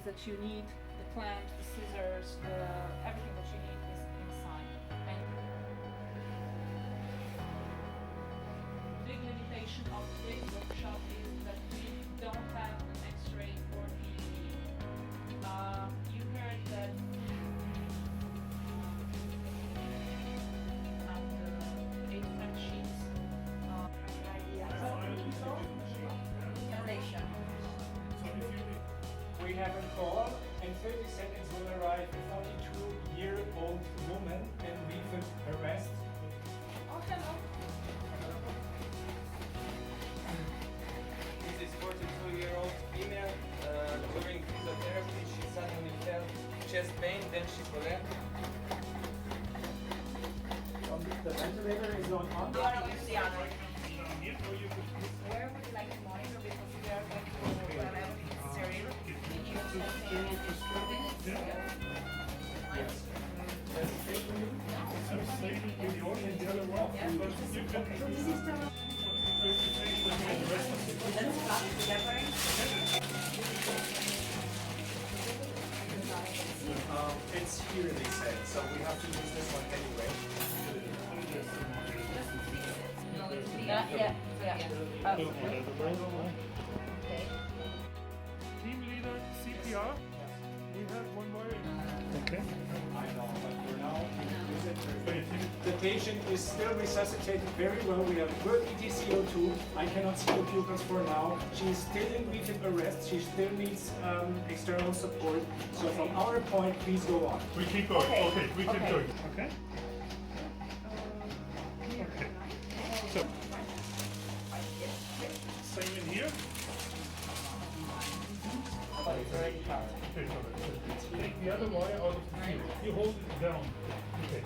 that you need, the clamp, the scissors, everything that you need is inside. And big limitation of today's workshop is that we don't have an X-ray or DVD. You heard that the 8 French sheets. Foundation. We have a call. In 30 seconds will arrive a 42-year-old woman in recent arrest. Oh, hello. This is 42-year-old female. During physiotherapy, she suddenly felt chest pain, then she collapsed. The ventilator is on. Where would you like to monitor? Because we are going to level sterile. It's here, they said, so we have to use this one anyway. Yeah. Team leader, CPR. We have one more. Okay. I know, but for now, the patient is still resuscitated very well. We have good ETCO2. I cannot see the pupils for now. She is still in recent arrest. She still needs external support. So from our point, please go on. We keep going. Okay, we keep going. Okay. Okay. So, same in here. Okay, take the other wire out of the field. You hold it down. Okay.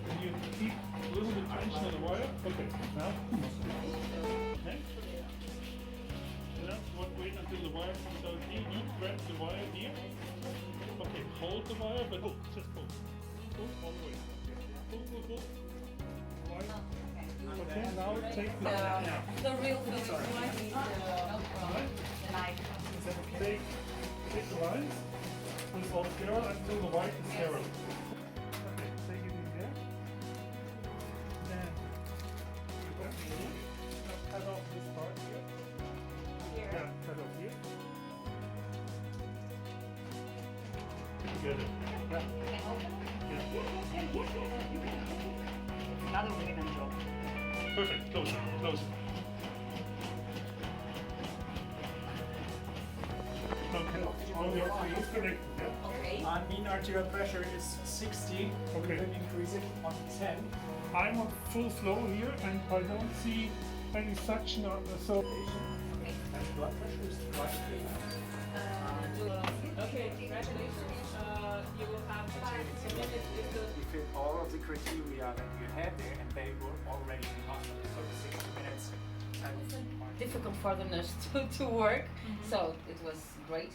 And you keep a little bit tension on the wire. Okay. Now. Okay. Now, wait until the wire comes out here. You grab the wire here. Okay. Hold the wire, but pull. Just pull. Pull all the way. Pull. Wire. Okay. Now take The real thing is the knife. Take the lines, put it all together until the white is sterile. Okay, take it in there. Then cut off this part here. Yeah, cut off here. Together. Yeah. Another women job. Perfect. Close it. Okay. All the oxygen is connected. Yeah. Okay. Mean arterial pressure is 60. Okay. We will increase it on 10. I'm on full flow here, and I don't see any suction on the so. And blood pressure is quite Okay, congratulations. You will have 5 minutes with the We fit all of the criteria that you had there, and they were already in hospital. So the 60 minutes. difficult for the nurse to work, so it was great.